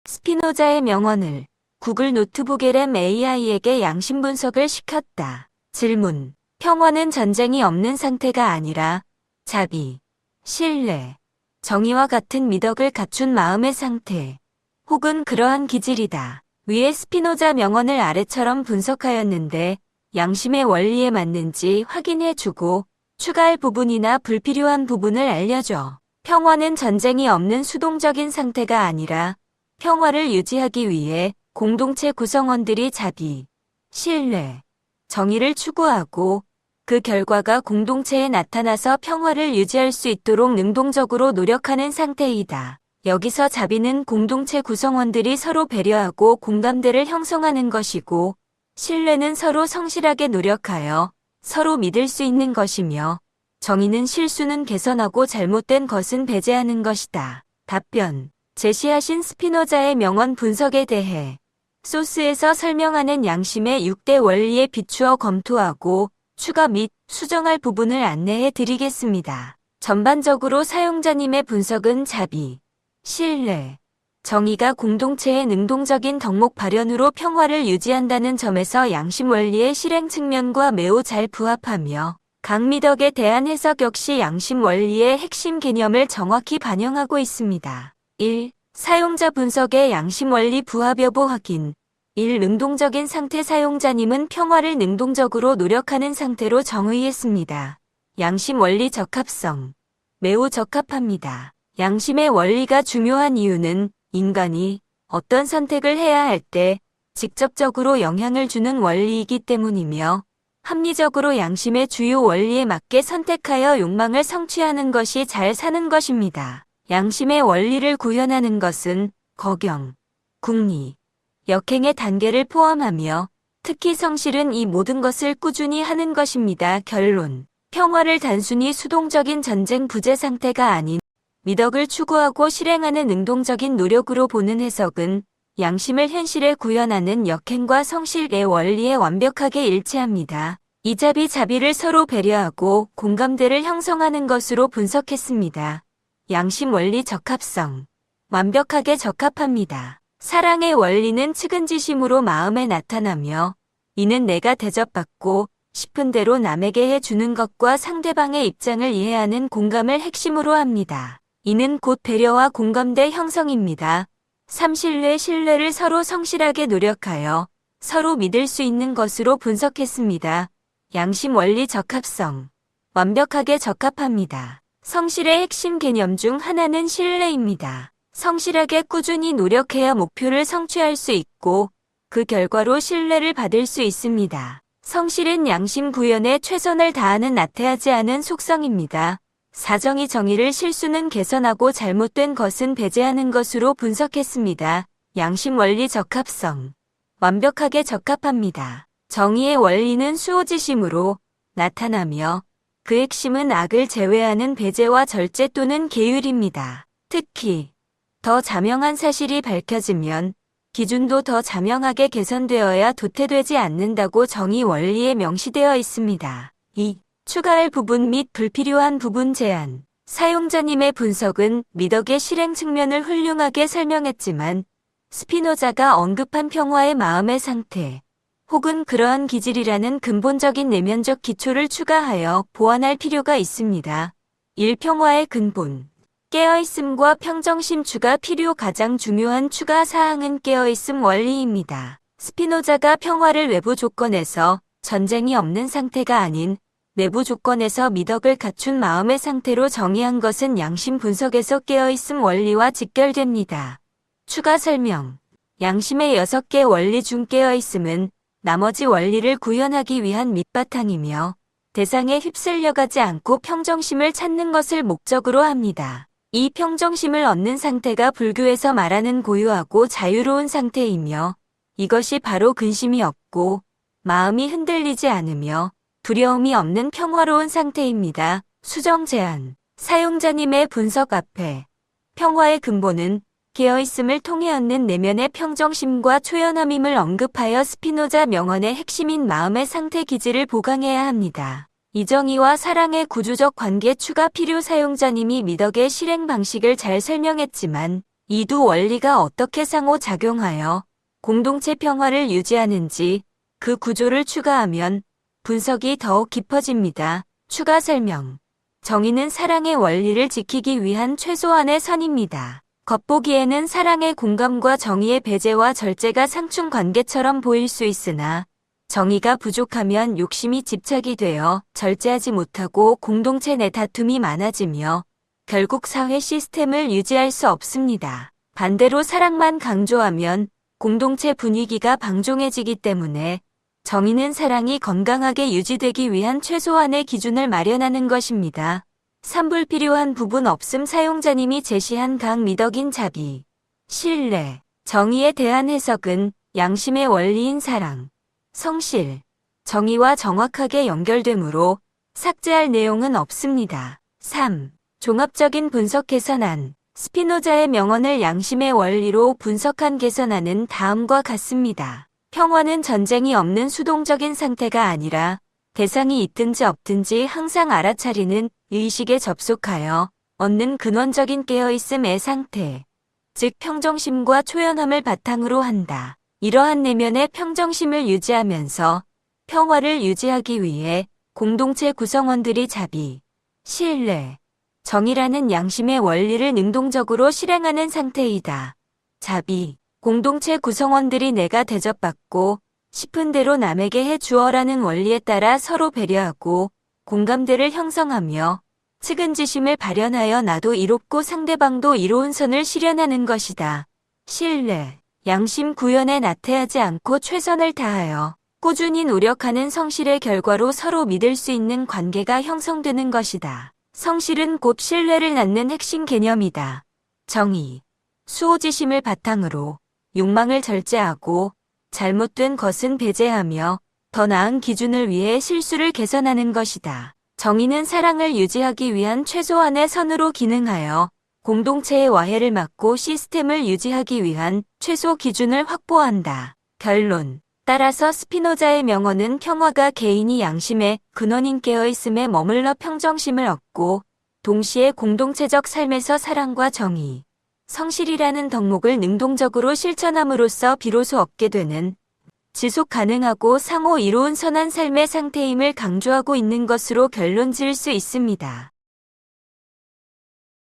스피노자의 명언을 구글 노트북 LM AI에게 양심 분석을 시켰다. 질문. 평화는 전쟁이 없는 상태가 아니라 자비, 신뢰, 정의와 같은 미덕을 갖춘 마음의 상태, 혹은 그러한 기질이다. 위에 스피노자 명언을 아래처럼 분석하였는데 양심의 원리에 맞는지 확인해주고 추가할 부분이나 불필요한 부분을 알려줘. 평화는 전쟁이 없는 수동적인 상태가 아니라 평화를 유지하기 위해 공동체 구성원들이 자비, 신뢰, 정의를 추구하고 그 결과가 공동체에 나타나서 평화를 유지할 수 있도록 능동적으로 노력하는 상태이다. 여기서 자비는 공동체 구성원들이 서로 배려하고 공감대를 형성하는 것이고, 신뢰는 서로 성실하게 노력하여 서로 믿을 수 있는 것이며, 정의는 실수는 개선하고 잘못된 것은 배제하는 것이다. 답변. 제시하신 스피노자의 명언 분석에 대해 소스에서 설명하는 양심의 6대 원리에 비추어 검토하고 추가 및 수정할 부분을 안내해 드리겠습니다. 전반적으로 사용자님의 분석은 자비, 신뢰, 정의가 공동체의 능동적인 덕목 발현으로 평화를 유지한다는 점에서 양심 원리의 실행 측면과 매우 잘 부합하며 강미덕에 대한 해석 역시 양심 원리의 핵심 개념을 정확히 반영하고 있습니다. 1. 사용자 분석의 양심 원리 부합 여부 확인. 1. 능동적인 상태. 사용자님은 평화를 능동적으로 노력하는 상태로 정의했습니다. 양심 원리 적합성. 매우 적합합니다. 양심의 원리가 중요한 이유는 인간이 어떤 선택을 해야 할 때 직접적으로 영향을 주는 원리이기 때문이며 합리적으로 양심의 주요 원리에 맞게 선택하여 욕망을 성취하는 것이 잘 사는 것입니다. 양심의 원리를 구현하는 것은 거경, 궁리, 역행의 단계를 포함하며 특히 성실은 이 모든 것을 꾸준히 하는 것입니다. 결론. 평화를 단순히 수동적인 전쟁 부재 상태가 아닌 미덕을 추구하고 실행하는 능동적인 노력으로 보는 해석은 양심을 현실에 구현하는 역행과 성실의 원리에 완벽하게 일치합니다. 이자비 자비를 서로 배려하고 공감대를 형성하는 것으로 분석했습니다. 양심 원리 적합성. 완벽하게 적합합니다. 사랑의 원리는 측은지심으로 마음에 나타나며 이는 내가 대접받고 싶은 대로 남에게 해주는 것과 상대방의 입장을 이해하는 공감을 핵심으로 합니다. 이는 곧 배려와 공감대 형성입니다. 3. 신뢰를 서로 성실하게 노력하여 서로 믿을 수 있는 것으로 분석했습니다. 양심 원리 적합성. 완벽하게 적합합니다. 성실의 핵심 개념 중 하나는 신뢰입니다. 성실하게 꾸준히 노력해야 목표를 성취할 수 있고 그 결과로 신뢰를 받을 수 있습니다. 성실은 양심 구현에 최선을 다하는 나태하지 않은 속성입니다. 사정이 정의를 실수는 개선하고 잘못된 것은 배제하는 것으로 분석했습니다. 양심 원리 적합성. 완벽하게 적합합니다. 정의의 원리는 수호지심으로 나타나며 그 핵심은 악을 제외하는 배제와 절제 또는 계율입니다. 특히 더 자명한 사실이 밝혀지면 기준도 더 자명하게 개선되어야 도태되지 않는다고 정의 원리에 명시되어 있습니다. 2. 추가할 부분 및 불필요한 부분 제한. 사용자님의 분석은 미덕의 실행 측면을 훌륭하게 설명했지만 스피노자가 언급한 평화의 마음의 상태 혹은 그러한 기질이라는 근본적인 내면적 기초를 추가하여 보완할 필요가 있습니다. 1. 평화의 근본. 깨어있음과 평정심 추가 필요. 가장 중요한 추가 사항은 깨어있음 원리입니다. 스피노자가 평화를 외부 조건에서 전쟁이 없는 상태가 아닌 내부 조건에서 미덕을 갖춘 마음의 상태로 정의한 것은 양심 분석에서 깨어있음 원리와 직결됩니다. 추가 설명. 양심의 6개 원리 중 깨어있음은 나머지 원리를 구현하기 위한 밑바탕이며 대상에 휩쓸려가지 않고 평정심을 찾는 것을 목적으로 합니다. 이 평정심을 얻는 상태가 불교에서 말하는 고요하고 자유로운 상태이며 이것이 바로 근심이 없고 마음이 흔들리지 않으며 두려움이 없는 평화로운 상태입니다. 수정 제한. 사용자님의 분석 앞에 평화의 근본은 깨어있음을 통해 얻는 내면의 평정심과 초연함임을 언급하여 스피노자 명언의 핵심인 마음의 상태 기질을 보강해야 합니다. 이정의와 사랑의 구조적 관계 추가 필요. 사용자님이 미덕의 실행 방식을 잘 설명했지만 이 두 원리가 어떻게 상호작용하여 공동체 평화를 유지하는지 그 구조를 추가하면 분석이 더욱 깊어집니다. 추가 설명. 정의는 사랑의 원리를 지키기 위한 최소한의 선입니다. 겉보기에는 사랑의 공감과 정의의 배제와 절제가 상충 관계처럼 보일 수 있으나 정의가 부족하면 욕심이 집착이 되어 절제하지 못하고 공동체 내 다툼이 많아지며 결국 사회 시스템을 유지할 수 없습니다. 반대로 사랑만 강조하면 공동체 분위기가 방종해지기 때문에 정의는 사랑이 건강하게 유지되기 위한 최소한의 기준을 마련하는 것입니다. 산불필요한 부분 없음. 사용자님이 제시한 각 미덕인 자비, 신뢰, 정의에 대한 해석은 양심의 원리인 사랑, 성실, 정의와 정확하게 연결되므로 삭제할 내용은 없습니다. 3. 종합적인 분석 개선안. 스피노자의 명언을 양심의 원리로 분석한 개선안은 다음과 같습니다. 평화는 전쟁이 없는 수동적인 상태가 아니라 대상이 있든지 없든지 항상 알아차리는 의식에 접속하여 얻는 근원적인 깨어있음의 상태, 즉 평정심과 초연함을 바탕으로 한다. 이러한 내면의 평정심을 유지하면서 평화를 유지하기 위해 공동체 구성원들이 자비, 신뢰, 정의라는 양심의 원리를 능동적으로 실행하는 상태이다. 자비, 공동체 구성원들이 내가 대접받고 싶은 대로 남에게 해 주어라는 원리에 따라 서로 배려하고 공감대를 형성하며 측은지심을 발현하여 나도 이롭고 상대방도 이로운 선을 실현하는 것이다. 신뢰, 양심 구현에 나태하지 않고 최선을 다하여 꾸준히 노력하는 성실의 결과로 서로 믿을 수 있는 관계가 형성되는 것이다. 성실은 곧 신뢰를 낳는 핵심 개념이다. 정의, 수호지심을 바탕으로 욕망을 절제하고 잘못된 것은 배제하며 더 나은 기준을 위해 실수를 개선하는 것이다. 정의는 사랑을 유지하기 위한 최소한의 선으로 기능하여 공동체의 와해를 막고 시스템을 유지하기 위한 최소 기준을 확보한다. 결론. 따라서 스피노자의 명언은 평화가 개인이 양심의 근원인 깨어있음에 머물러 평정심을 얻고 동시에 공동체적 삶에서 사랑과 정의, 성실이라는 덕목을 능동적으로 실천함으로써 비로소 얻게 되는 지속 가능하고 상호 이로운 선한 삶의 상태임을 강조하고 있는 것으로 결론 지을 수 있습니다.